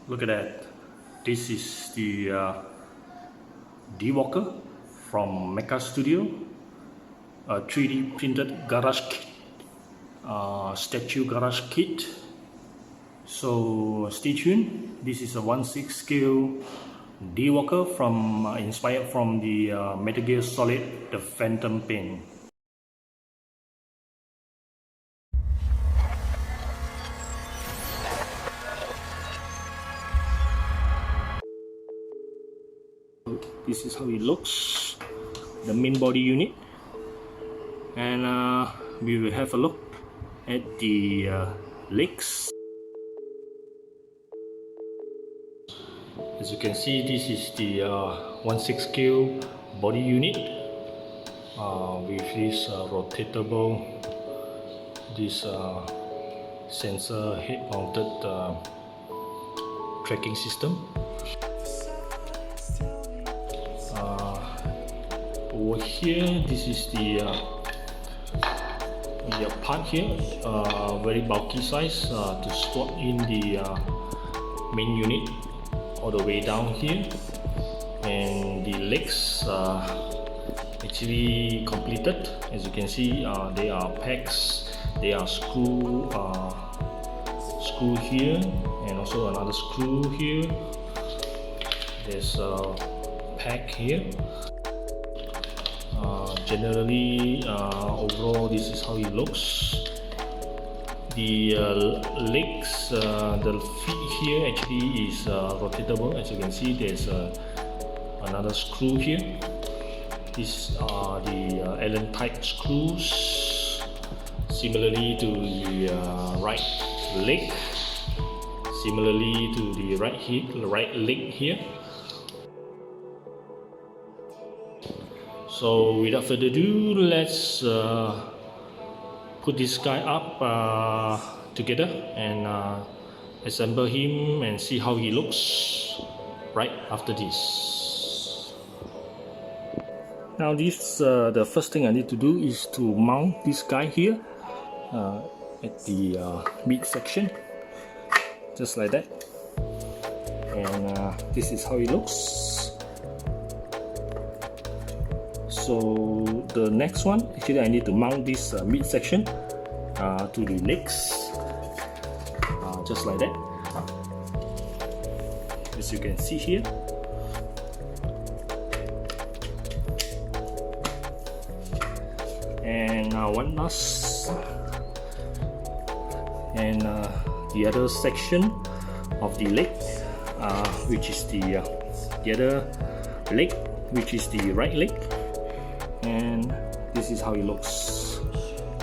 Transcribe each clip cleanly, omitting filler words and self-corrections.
Look at that. This is the D-Walker from Mecha Studio, a 3D printed garage kit, statue garage kit. So stay tuned. This is a 1/6 scale D-Walker from inspired from the Metal Gear Solid, the Phantom Pain. This is how it looks, the main body unit, and we will have a look at the legs. As you can see, this is the 1/6 scale body unit with this rotatable, this sensor head mounted tracking system. Over here, this is the part here, very bulky size to slot in the main unit all the way down here, and the legs actually completed. As you can see, they are pegs, they are screw here, and also another screw here. There's a peg here. Generally, overall, this is how it looks. The legs, the feet here actually is rotatable. As you can see, there's another screw here. These are the Allen type screws, similarly to the right leg, similarly to the right leg here. So without further ado, let's put this guy up together and assemble him and see how he looks right after this. Now the first thing I need to do is to mount this guy here at the midsection, just like that, and this is how it looks. So the next one, actually I need to mount this midsection to the legs, just like that, as you can see here. And one last, and the other section of the leg, which is the other leg, which is the right leg. And this is how it looks.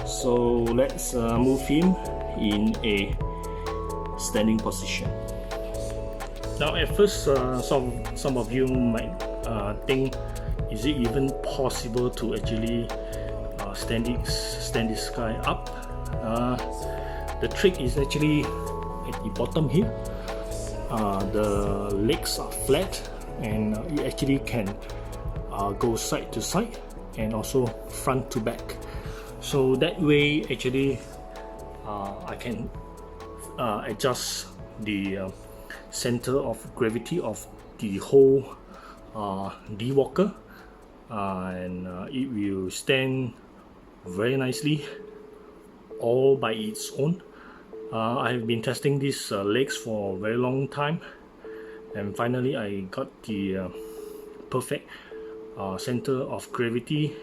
So let's move him in a standing position. Now at first, some of you might think, is it even possible to actually stand this guy up? The trick is actually at the bottom here. The legs are flat, and you actually can go side to side and also front to back. So that way, actually, I can adjust the center of gravity of the whole D-Walker, and it will stand very nicely all by its own. I have been testing these legs for a very long time, and finally I got the perfect center of gravity,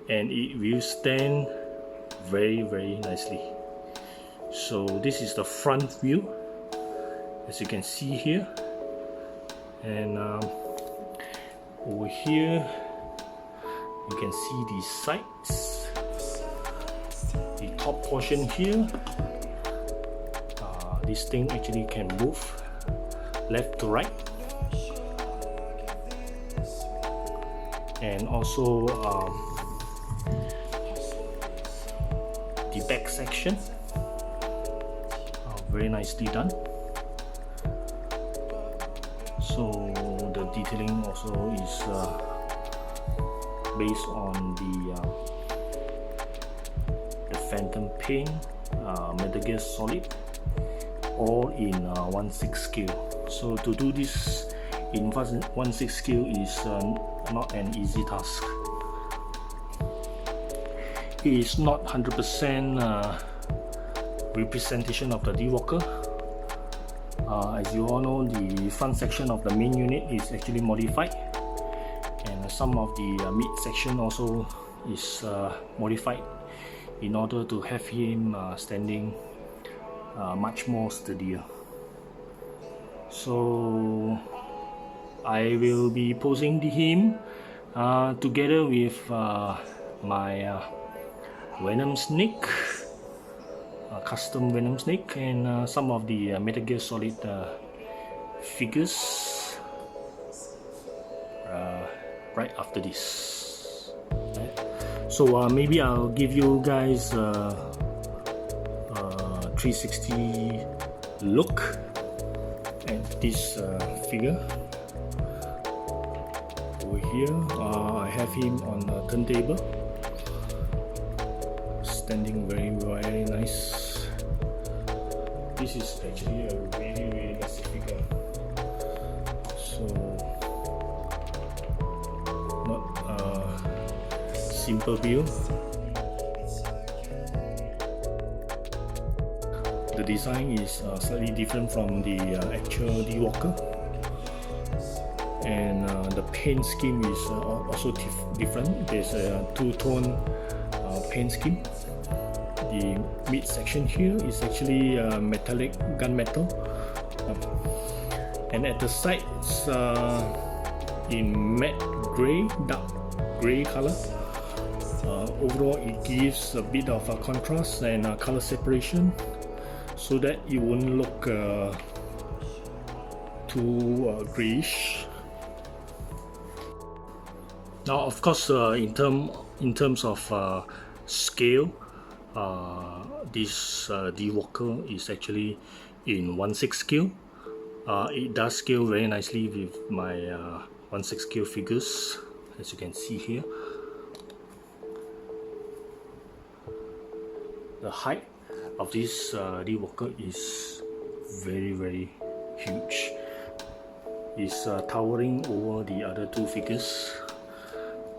and it will stand very nicely. So this is the front view, as you can see here, and over here you can see the sides, the top portion here. This thing actually can move left to right, and also the back section, very nicely done. So the detailing also is based on the Phantom Pain, Metal Gear Solid, all in 1/6 scale. So to do this in 1/6 scale is not an easy task. It is not 100% representation of the D-Walker. As you all know, the front section of the main unit is actually modified, and some of the mid section also is modified in order to have him standing much more sturdier. So I will be posing him together with my Venom Snake, custom Venom Snake, and some of the Metal Gear Solid figures right after this. Right. So maybe I'll give you guys a 360 look at this figure. Over here, I have him on a turntable, standing very nice. This is actually a really nice figure. So not a simple build. The design is slightly different from the actual D-Walker, and the paint scheme is also different. There's a two-tone paint scheme. The mid section here is actually metallic gunmetal, and at the sides in matte grey, dark grey color. Overall, it gives a bit of a contrast and color separation, so that it won't look too greyish. Now, of course, in terms of scale, this D-Walker is actually in 1/6 scale. It does scale very nicely with my 1/6 scale figures, as you can see here. The height of this D-Walker is very huge. It's towering over the other two figures.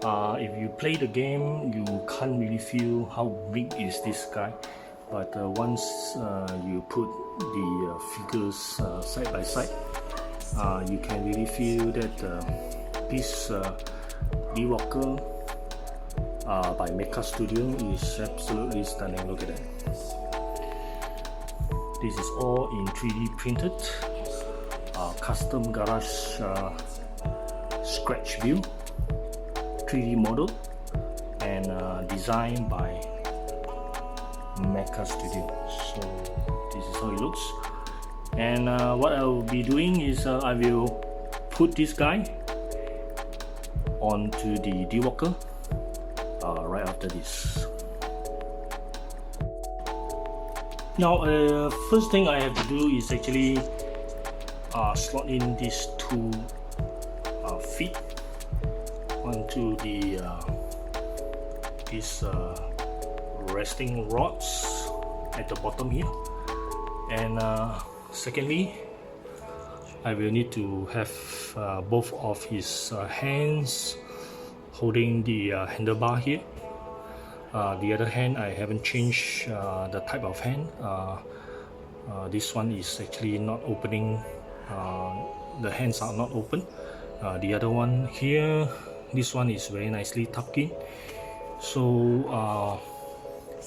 If you play the game, you can't really feel how big is this guy, but once you put the figures side by side, you can really feel that this D-Walker by Mecha Studio is absolutely stunning. Look at that. This is all in 3D printed, custom garage scratch build, 3D model, and designed by Mecha Studio. So this is how it looks. And what I will be doing is I will put this guy onto the D-Walker right after this. Now, first thing I have to do is actually slot in these two feet onto the these resting rods at the bottom here, and secondly, I will need to have both of his hands holding the handlebar here. The other hand, I haven't changed the type of hand. This one is actually not opening, the hands are not open. The other one here, this one is very nicely tucked in, so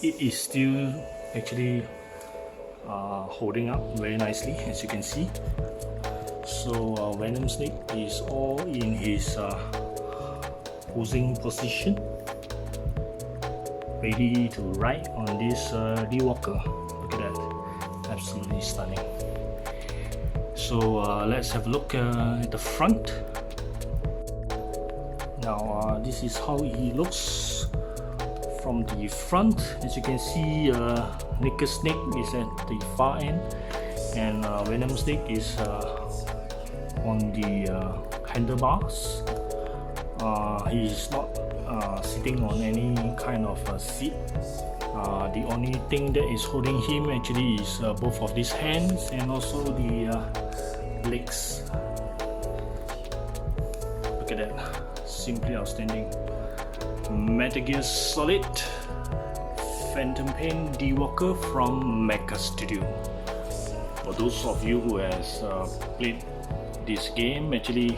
it is still actually holding up very nicely, as you can see. So Venom Snake is all in his posing position, ready to ride on this D-Walker. Look at that, absolutely stunning. So let's have a look at the front. Now this is how he looks from the front. As you can see, Mecha Snake is at the far end, and Venom Snake is on the handlebars. He is not sitting on any kind of seat The only thing that is holding him actually is both of these hands and also the legs. Look at that, simply outstanding. Metal Gear Solid Phantom Pain D-Walker from Mecha Studio. For those of you who has played this game, actually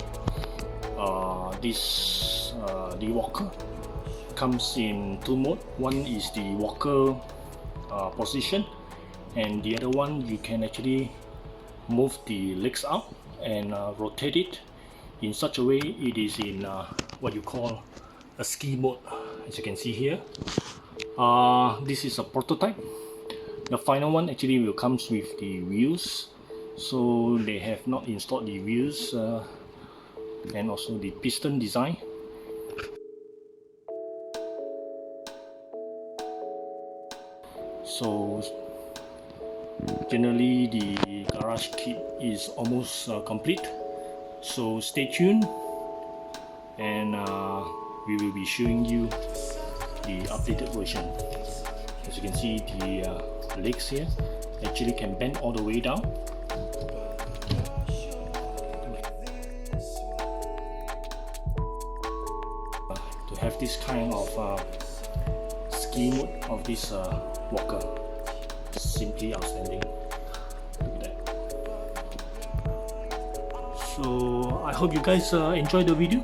this D-Walker comes in two modes. One is the walker position, and the other one you can actually move the legs out and rotate it in such a way it is in what you call a ski mode, as you can see here. This is a prototype. The final one actually will comes with the wheels, so they have not installed the wheels and also the piston design. So generally the garage kit is almost complete, so stay tuned, and we will be showing you the updated version. As you can see, the legs here actually can bend all the way down. To have this kind of ski mode of this walker, simply outstanding. Look at that. So I hope you guys enjoy the video.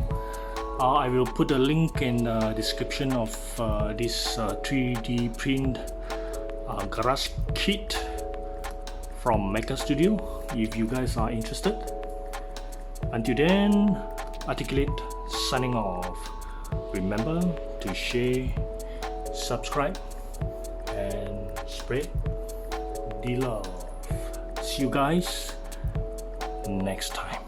I will put a link in the description of this 3D print garage kit from Mecha Studio if you guys are interested. Until then, Articulate signing off. Remember to share, subscribe, and spread the love. See you guys next time.